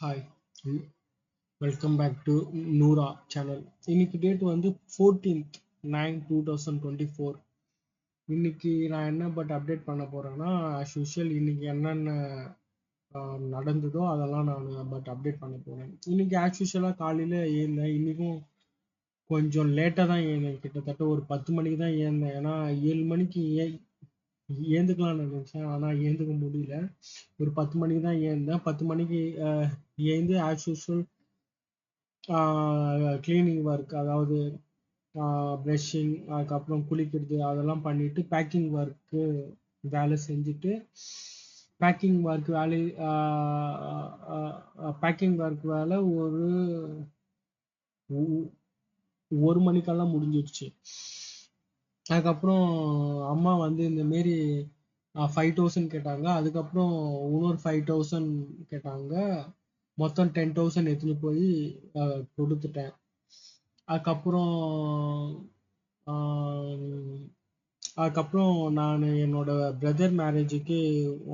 Hi, welcome back to Noora channel. இன்னைக்கு date வந்து 14th 9 2024. இன்னைக்கு நான் என்ன அப்டேட் பண்ண போறேன்னா as usual இன்னைக்கு என்னென்ன நடந்ததோ அதெல்லாம் நான் அப்டேட் பண்ண போறேன். இன்னைக்கு as usual காலையில ஏந்தேன். இன்னைக்கும் கொஞ்சம் லேட்டாக தான் ஏந்தேன். கிட்டத்தட்ட ஒரு 10 மணிக்கு தான் ஏந்தேன். ஏன்னா 7 மணிக்கு ஏந்துக்கலாம்னு நினைச்சேன், ஆனால் ஏந்துக்க முடியல. ஒரு 10 மணிக்கு தான் ஏந்தேன். 10 மணிக்கு ஏந்து as usual கிளீனிங் ஒர்க், அதாவது ப்ரஷிங், அதுக்கப்புறம் குளிக்கிறது அதெல்லாம் பண்ணிட்டு பேக்கிங் ஒர்க்கு வேலை செஞ்சுட்டு பேக்கிங் ஒர்க் வேலை ஒரு மணிக்கெல்லாம் முடிஞ்சிடுச்சு. அதுக்கப்புறம் அம்மா வந்து இந்த மாரி 5,000 கேட்டாங்க. அதுக்கப்புறம் இன்னொரு 5,000 கேட்டாங்க. மொத்தம் 10,000 எடுத்துன்னு போய் கொடுத்துட்டேன். அதுக்கப்புறம் நான் என்னோட பிரதர் மேரேஜுக்கு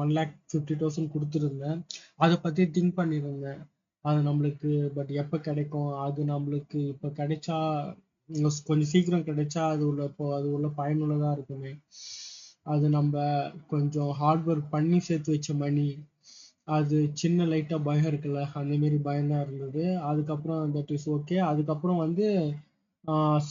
1,50,000 கொடுத்துருந்தேன். அதை பற்றி திங்க் பண்ணியிருந்தேன். அது நம்மளுக்கு எப்போ கிடைக்கும், அது நம்மளுக்கு இப்போ கிடைச்சா கொஞ்சம் சீக்கிரம் கிடைச்சா அது உள்ள பயனுள்ளதாக இருக்குமே. அது நம்ம கொஞ்சம் ஹார்ட் ஒர்க் பண்ணி சேர்த்து வச்ச மணி. அது சின்ன லைட்டாக பயம் இருக்குல்ல, அந்த மாரி பயம்தான் இருந்தது. அதுக்கப்புறம் தட் இஸ் ஓகே. அதுக்கப்புறம் வந்து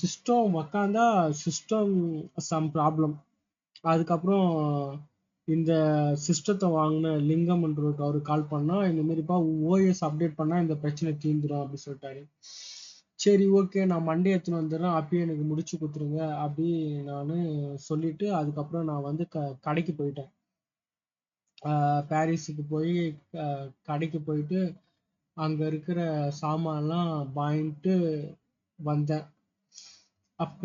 சிஸ்டம் உக்காந்தா சிஸ்டம் சம் ப்ராப்ளம். அதுக்கப்புறம் இந்த சிஸ்டத்தை வாங்கின லிங்கம்ன்றவருக்கு அவரு கால் பண்ணா, இந்த மாதிரிப்பா ஓஎஸ் அப்டேட் பண்ணா இந்த பிரச்சனை தீர்ந்துடும் அப்படின்னு சொல்லிட்டாரு. சரி ஓகே, நான் மண்டே எடுத்துன்னு வந்துடுறேன், அப்பயே எனக்கு முடிச்சு கொடுத்துருங்க அப்படி நான் சொல்லிட்டு அதுக்கப்புறம் நான் வந்து கடைக்கு போயிட்டேன். பாரிஸுக்கு போய் கடைக்கு போயிட்டு அங்க இருக்கிற சாமான்லாம் வாங்கிட்டு வந்தேன். அப்ப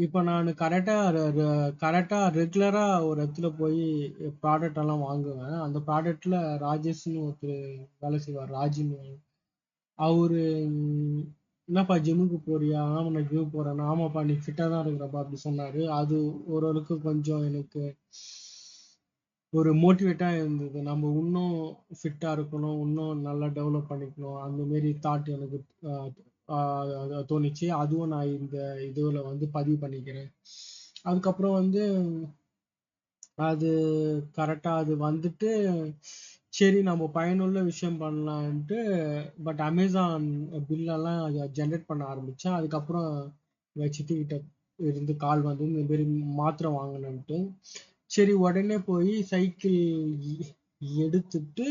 இப்போ நான் கரெக்டாக ரெகுலராக ஒரு இடத்துல போய் ப்ராடக்ட் எல்லாம் வாங்குவேன். அந்த ப்ராடக்ட்ல ராஜேஷ்னு ஒருத்தர் வேலை செய்வார், ராஜின்னு. அவரு என்னப்பா ஜிம்முக்கு போறியா? ஆமா நான் ஜிம் போறேன். ஆமாப்பா நீ ஃபிட்டாக தான் இருக்கிறப்பா அப்படி சொன்னாரு. அது ஓரளவுக்கு கொஞ்சம் எனக்கு ஒரு மோட்டிவேட்டாக இருந்தது. நம்ம இன்னும் ஃபிட்டாக இருக்கணும், இன்னும் நல்லா டெவலப் பண்ணிக்கணும், அந்த மாரி தாட் எனக்கு தோணுச்சு. அதுவும் நான் இந்த இதுல வந்து பதிவு பண்ணிக்கிறேன். அதுக்கப்புறம் வந்து அது கரெக்டா அது வந்துட்டு சரி நம்ம பயனுள்ள விஷயம் பண்ணலான்ட்டு அமேசான் பில்லெல்லாம் ஜென்ரேட் பண்ண ஆரம்பிச்சேன். அதுக்கப்புறம் சித்திக்கிட்ட இருந்து கால் வந்து இந்த மாரி மாத்திரை வாங்கணுன்ட்டு. சரி உடனே போய் சைக்கிள் எடுத்துட்டு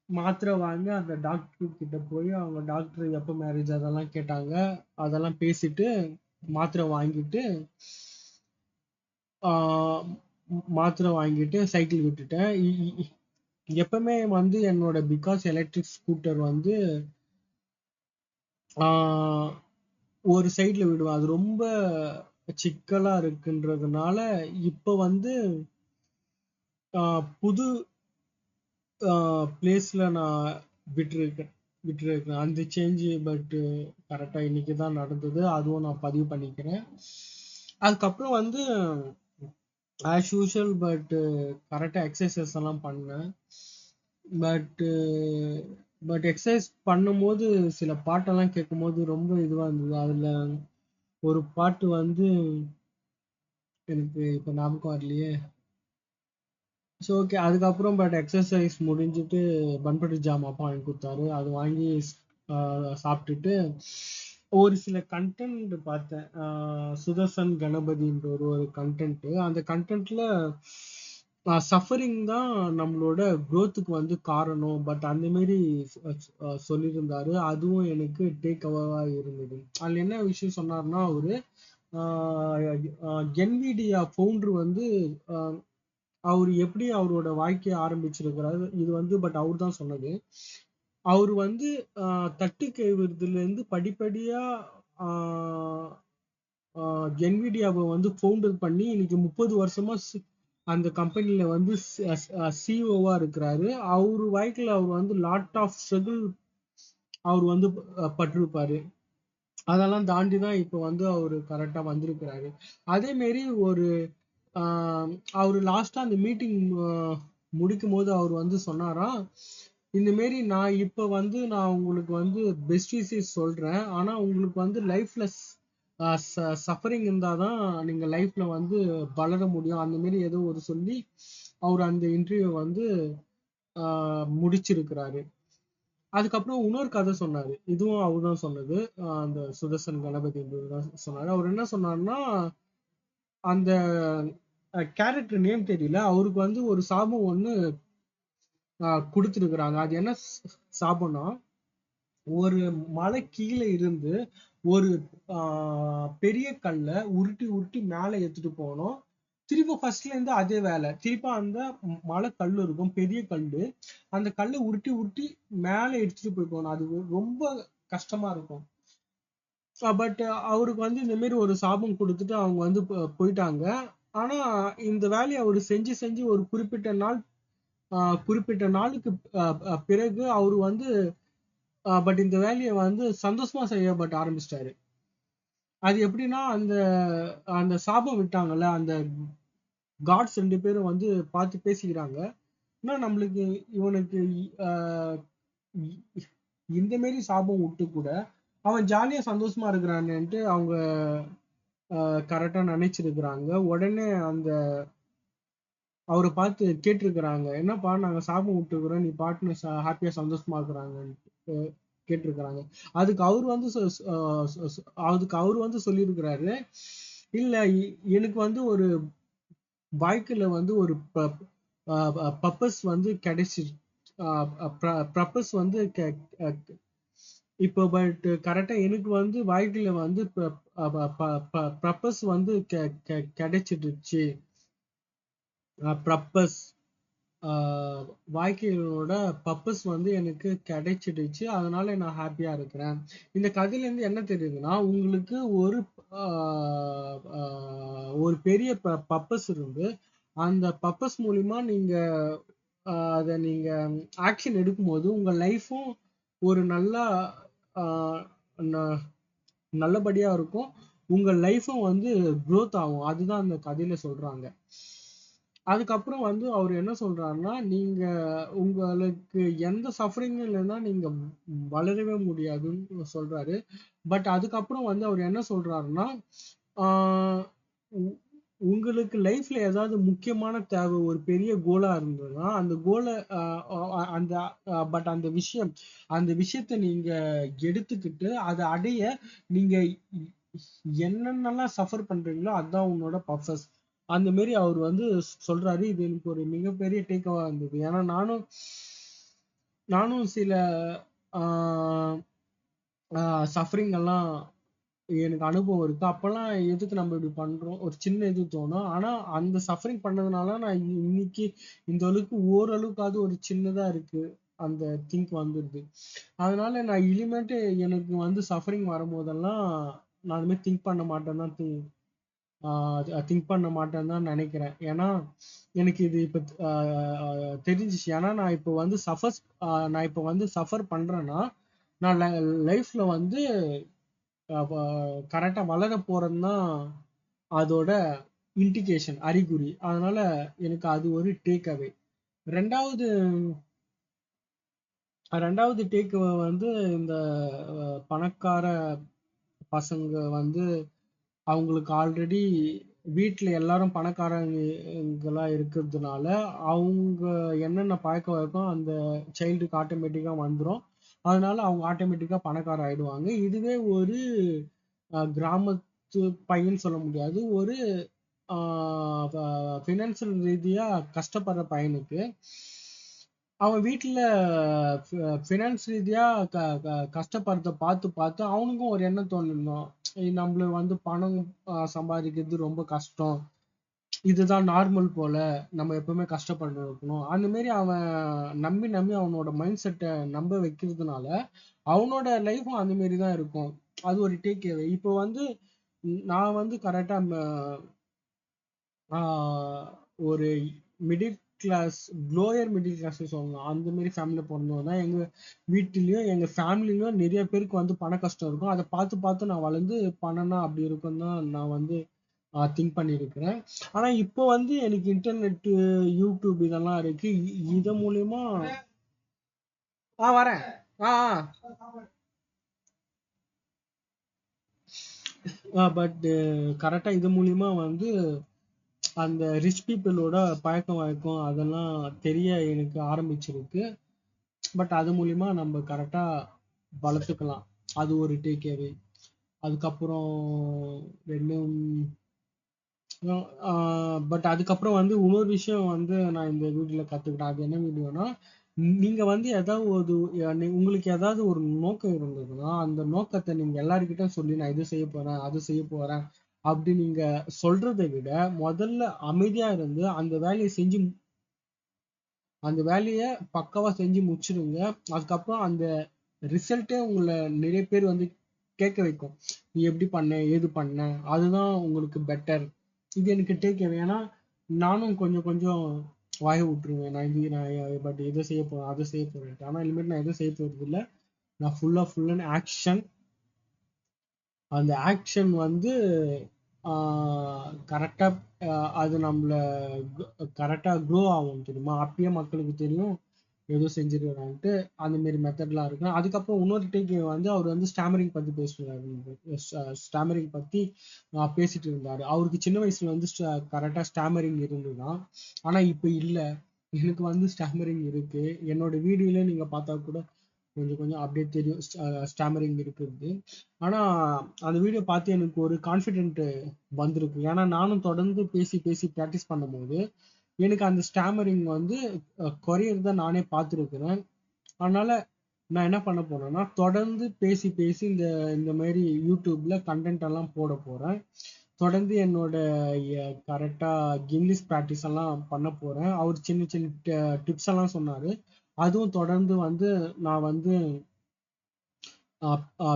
மாத்திரை வாங்க அந்த டாக்டர் கிட்ட போய் அவங்க டாக்டர் எப்போ மேரேஜ் அதெல்லாம் கேட்டாங்க. அதெல்லாம் பேசிட்டு மாத்திரை வாங்கிட்டு சைக்கிள் விட்டுட்டேன். எப்பவுமே வந்து என்னோட பிகாஸ் எலக்ட்ரிக் ஸ்கூட்டர் வந்து ஒரு சைட்ல விடுவேன். அது ரொம்ப சிக்கலா இருக்குன்றதுனால இப்ப வந்து புது பிளேஸ்ல நான் விட்டுருக்கேன். அந்த சேஞ்சு கரெக்டா இன்னைக்கு தான் நடந்தது. அதுவும் நான் பதிவு பண்ணிக்கிறேன். அதுக்கப்புறம் வந்து ஆஸ் யூஷுவல் கரெக்டா எக்ஸசைஸ் எல்லாம் பண்ணேன். பட் எக்ஸசைஸ் பண்ணும்போது சில பாட்டெல்லாம் கேட்கும்போது ரொம்ப இதுவா இருந்தது. அதுல ஒரு பாட்டு வந்து எனக்கு இப்ப ஞாபகம் வரலையே. ஸோ ஓகே, அதுக்கப்புறம் எக்ஸசைஸ் முடிஞ்சுட்டு பன்பட்டி ஜாம் அப்பா வாங்கி கொடுத்தாரு. அது வாங்கி சாப்பிட்டுட்டு ஒரு சில கண்டென்ட் பார்த்தேன். சுதர்சன் கணபதின்ற ஒரு கண்டென்ட். அந்த கண்டென்ட்ல சஃபரிங் தான் நம்மளோட growthக்கு வந்து காரணம் அந்த மாரி சொல்லியிருந்தாரு. அதுவும் எனக்கு டேக் அவேவா இருந்தது. அதுல என்ன விஷயம் சொன்னாருன்னா, அவரு NVIDIA ஃபவுண்டர் வந்து அவர் எப்படி அவரோட வாழ்க்கையை ஆரம்பிச்சிருக்கிறாரு இது வந்து அவர் தான் சொன்னது. அவர் வந்து தட்டு கேவுறதுல இருந்து படிப்படியா NVIDIAவை வந்து ஃபவுண்டர் பண்ணி இன்னைக்கு 30 வருஷமா அந்த கம்பெனில வந்து சிஓவா இருக்கிறாரு. அவர் வாழ்க்கையில அவர் வந்து லாட் ஆஃப் ஸ்ட்ரகிள் அவர் வந்து பட்டிருப்பாரு. அதெல்லாம் தாண்டி தான் இப்போ வந்து அவரு கரெக்டா வந்திருக்கிறாரு. அதே மாரி ஒரு அவரு லாஸ்டா அந்த மீட்டிங் முடிக்கும் போது அவர் வந்து சொன்னாராம், இந்த மாரி நான் உங்களுக்கு வந்து பெஸ்ட் விஷஸ் சொல்றேன். ஆனா உங்களுக்கு வந்து லைஃப்ல சஃபரிங் இருந்தாதான் நீங்க லைஃப்ல வந்து வளர முடியும். அந்த மாரி ஏதோ ஒரு சொல்லி அவர் அந்த இன்டர்வியூ வந்து முடிச்சிருக்கிறாரு. அதுக்கப்புறம் இன்னொரு கதை சொன்னாரு. இதுவும் அவர்தான் சொன்னது. அந்த சுதர்சன் கணபதி தான் சொன்னாரு. அவர் என்ன சொன்னாருன்னா, அந்த கேரக்டர் நேம் தெரியல. அவருக்கு வந்து ஒரு சாபம் ஒண்ணு கொடுத்துருக்குறாங்க. அது என்ன சாபம்னா, ஒரு மலை கீழே இருந்து ஒரு பெரிய கல்ல உருட்டி உருட்டி மேல எடுத்துட்டு போனோம். திருப்பி ஃபர்ஸ்ட்ல இருந்து அதே வேலை. திருப்பி அந்த மலை கல்லு இருக்கும், பெரிய கல்லு. அந்த கல்லை உருட்டி உருட்டி மேல எடுத்துட்டு போய்க்கணும். அது ரொம்ப கஷ்டமா இருக்கும். பட் அவருக்கு வந்து இந்த மாதிரி ஒரு சாபம் கொடுத்துட்டு அவங்க வந்து போயிட்டாங்க. ஆனா இந்த வேலையை அவர் செஞ்சு செஞ்சு ஒரு குறிப்பிட்ட நாளுக்கு பிறகு அவரு வந்து பட் இந்த வேலையை வந்து சந்தோஷமா செய்யப்பட்ட ஆரம்பிச்சிட்டாரு. அது எப்படின்னா, அந்த அந்த சாபம் விட்டாங்கல்ல, அந்த காட்ஸ் 2 பேரும் வந்து பார்த்து பேசிக்கிறாங்க. ஆனா நம்மளுக்கு இவனுக்கு ஆஹ் இந்த மாரி சாபம் விட்டு கூட அவன் ஜாலியா சந்தோஷமா இருக்கிறான்னுட்டு அவங்க கரெக்டா நினைச்சிருக்கிறாங்க. உடனே அந்த அவரை பார்த்து கேட்டிருக்கிறாங்க, என்னப்பா நாங்க சாபம் விட்டுக்கிறோம், நீ பாட்டுன்னு ஹாப்பியா சந்தோஷமா இருக்கிறாங்கன்னு கேட்டிருக்கிறாங்க. அதுக்கு அவரு வந்து சொல்லியிருக்கிறாரு, இல்ல எனக்கு வந்து ஒரு வாழ்க்கையில வந்து ஒரு பர்பஸ் வந்து கிடைச்சிருச்சு. பர்பஸ் வந்து இப்போ பட் கரெக்டா எனக்கு வந்து வாழ்க்கையில வந்து பர்பஸ் வந்து கிடைச்சிடுச்சு. பர்பஸ் வாழ்க்கையோட பர்பஸ் வந்து எனக்கு கிடைச்சிடுச்சு. அதனால நான் ஹாப்பியா இருக்கிறேன். இந்த கதையில இருந்து என்ன தெரியுதுன்னா, உங்களுக்கு ஒரு பெரிய பர்பஸ் இருந்து அந்த பர்பஸ் மூலியமா நீங்க அதை நீங்க ஆக்ஷன் எடுக்கும்போது உங்க லைஃப்பும் ஒரு நல்லபடியா இருக்கும். உங்க லைஃப்பும் வந்து growth ஆகும். அதுதான் அந்த கதையில சொல்றாங்க. அதுக்கப்புறம் வந்து அவர் என்ன சொல்றாருன்னா, நீங்க உங்களுக்கு எந்த சஃபரிங்கும் இல்லைன்னா நீங்க வளரவே முடியாதுன்னு சொல்றாரு. பட் அதுக்கப்புறம் வந்து அவர் என்ன சொல்றாருன்னா, ஆஹ் உங்களுக்கு லைஃப்ல ஏதாவது முக்கியமான தேவை ஒரு பெரிய கோலா இருந்ததுன்னா அந்த கோலை அந்த பட் அந்த விஷயத்தை நீங்க எடுத்துக்கிட்டு அதை அடைய நீங்க என்னென்னலாம் சஃபர் பண்றீங்களோ அதுதான் உன்னோட பர்பஸ். அந்த மாரி அவர் வந்து சொல்றாரு. இது எனக்கு ஒரு மிகப்பெரிய டேக்கவா இருந்தது. ஏன்னா நானும் சில சஃபரிங் எல்லாம் எனக்கு அனுபவம் இருக்கு. அப்பெல்லாம் எதுக்கு நம்ம இப்படி பண்றோம் ஒரு சின்ன இது தோணும். ஆனா அந்த சஃபரிங் பண்ணதுனால நான் இன்னைக்கு இந்த அளவுக்கு ஓரளவுக்காவது ஒரு சின்னதா இருக்கு அந்த திங்க் வந்துருது. அதனால நான் இனிமேட்டு எனக்கு வந்து சஃபரிங் வரும்போதெல்லாம் நான் அது மாதிரி திங்க் பண்ண மாட்டேன்னு தான் நினைக்கிறேன். ஏன்னா எனக்கு இது இப்ப தெரிஞ்சிச்சு. ஏன்னா நான் இப்போ வந்து சஃபர் பண்றேன்னா நான் லைஃப்ல வந்து கரெக்டா வளர போறேன்னு தான் அதோட இண்டிகேஷன், அறிகுறி. அதனால எனக்கு அது ஒரு டேக் அவே. ரெண்டாவது ரெண்டாவது டேக் வந்து இந்த பணக்கார பசங்க வந்து அவங்களுக்கு ஆல்ரெடி வீட்டுல எல்லாரும் பணக்காரங்களா இருக்கிறதுனால அவங்க என்னென்ன பழக்க வழக்கம் அந்த சைல்டுக்கு ஆட்டோமேட்டிக்கா வந்துடும். அதனால அவங்க ஆட்டோமேட்டிக்கா பணக்காரர் ஆயிடுவாங்க. இதுவே ஒரு கிராமத்து பையன் சொல்ல முடியாது, ஒரு ஃபினான்சியல் ரீதியா கஷ்டப்படுற பையனுக்கு அவன் வீட்டுல ஃபினான்ஸ் ரீதியா கஷ்டப்படுறத பார்த்து பார்த்து அவனுக்கும் ஒரு எண்ணம் தோணிருந்தோம், நம்மள வந்து பணம் சம்பாதிக்கிறது ரொம்ப கஷ்டம், இதுதான் நார்மல் போல, நம்ம எப்பவுமே கஷ்டப்பட்டு இருக்கணும். அந்த மாதிரி அவன் நம்பி நம்பி அவனோட மைண்ட் செட்டை நம்ப வைக்கிறதுனால அவனோட லைஃபும் அந்த மாதிரி தான் இருக்கும். அது ஒரு டேக் அவே. இப்போ வந்து நான் வந்து கரெக்டா ஒரு middle class, lower middle class சொல்லலாம், அந்த மாதிரி ஃபேமிலியில பிறந்தவங்க தான். எங்க வீட்டிலயும் எங்க ஃபேமிலிலயும் நிறைய பேருக்கு வந்து பண கஷ்டம் இருக்கும். அதை பார்த்து பார்த்து நான் வளர்ந்து பணம்னா அப்படி இருக்கும் தான் நான் வந்து திங்க் பண்ணியிருக்கிறேன். ஆனா இப்போ வந்து எனக்கு இன்டர்நெட், யூடியூப் இதெல்லாம் இருக்கு. இது மூலியமா வரேன். பட் கரெக்டா இது மூலியமா வந்து அந்த ரிச் பீப்புளோட பழக்கம் வழக்கம் அதெல்லாம் தெரிய எனக்கு ஆரம்பிச்சிருக்கு. பட் அது மூலியமா நம்ம கரெக்டா வளர்த்துக்கலாம். அது ஒரு டேக்அவே. அதுக்கப்புறம் ரெண்டும் பட் அதுக்கப்புறம் வந்து இன்னொரு விஷயம் வந்து நான் இந்த வீடியோல கத்துக்கிட்டேன். அது என்ன வீடியோனா, நீங்க வந்து ஏதாவது ஒரு உங்களுக்கு ஏதாவது ஒரு நோக்கம் இருந்ததுன்னா அந்த நோக்கத்தை நீங்க எல்லாருக்கிட்ட சொல்லி நான் இது செய்ய போறேன் அது செய்ய போறேன் அப்படி நீங்க சொல்றதை விட முதல்ல அமைதியா இருந்து அந்த வேலையை பக்காவா செஞ்சு முடிச்சிடுங்க. அதுக்கப்புறம் அந்த ரிசல்ட்டே உங்களை நிறைய பேர் வந்து கேட்க வைக்கும். நீ எப்படி பண்ண ஏது பண்ண, அதுதான் உங்களுக்கு பெட்டர். இது எனக்கு டேக். ஏன்னா நானும் கொஞ்சம் கொஞ்சம் வாய விட்டுருவேன். நான் பட் இதை செய்ய போறேன் அதை செய்ய போறேன். ஆனா இனிமேல் நான் எதுவும் செய்ய போறது இல்லை. நான் ஃபுல் அண்ட் ஆக்ஷன். அந்த ஆக்ஷன் வந்து கரெக்டா அது நம்மள கரெக்டா க்ரோ ஆகும் தெரியுமா. அப்பயே மக்களுக்கு தெரியும் ஏதோ செஞ்சிருக்கான்ட்டு. அந்த மாதிரி மெத்தட்லாம் இருக்கு. அதுக்கப்புறம் இன்னொரு டேக் வந்து அவர் வந்து ஸ்டாமரிங் பத்தி பேசுறாரு. ஸ்டாமரிங் பத்தி பேசிட்டு இருந்தாரு. அவருக்கு சின்ன வயசுல வந்து கரெக்டா ஸ்டாமரிங் இருந்துதான். ஆனா இப்ப இல்ல. எனக்கு வந்து ஸ்டாமரிங் இருக்கு. என்னோட வீடியோல நீங்க பார்த்தா கூட கொஞ்சம் கொஞ்சம் அப்படியே தெரியும் ஸ்டாமரிங் இருக்குது. ஆனா அந்த வீடியோ பார்த்து எனக்கு ஒரு கான்ஃபிடென்ட் வந்திருக்கு. ஏன்னா நானும் தொடர்ந்து பேசி பேசி ப்ராக்டிஸ் பண்ணும்போது எனக்கு அந்த ஸ்டாமரிங் வந்து குறையறத நானே பார்த்துருக்கிறேன். அதனால நான் என்ன பண்ண போறேன்னா தொடர்ந்து பேசி பேசி இந்த இந்த மாதிரி யூடியூப்ல கண்டென்ட் எல்லாம் போட போறேன். தொடர்ந்து என்னோட கரெக்டா இங்கிலீஷ் ப்ராக்டிஸ் எல்லாம் பண்ண போறேன். அவர் சின்ன சின்ன டிப்ஸ் எல்லாம் சொன்னாரு. அதுவும் தொடர்ந்து வந்து நான் வந்து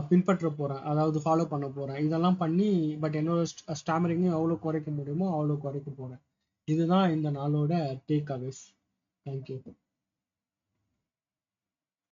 பின்பற்ற போறேன். அதாவது ஃபாலோ பண்ண போறேன். இதெல்லாம் பண்ணி பட் என்னோட ஸ்டாமரிங்கும் எவ்வளவு குறைக்க முடியுமோ அவ்வளவு குறைக்க போறேன். இதுதான் இந்த நாளோட டேக் அவேஸ். தேங்க்யூ.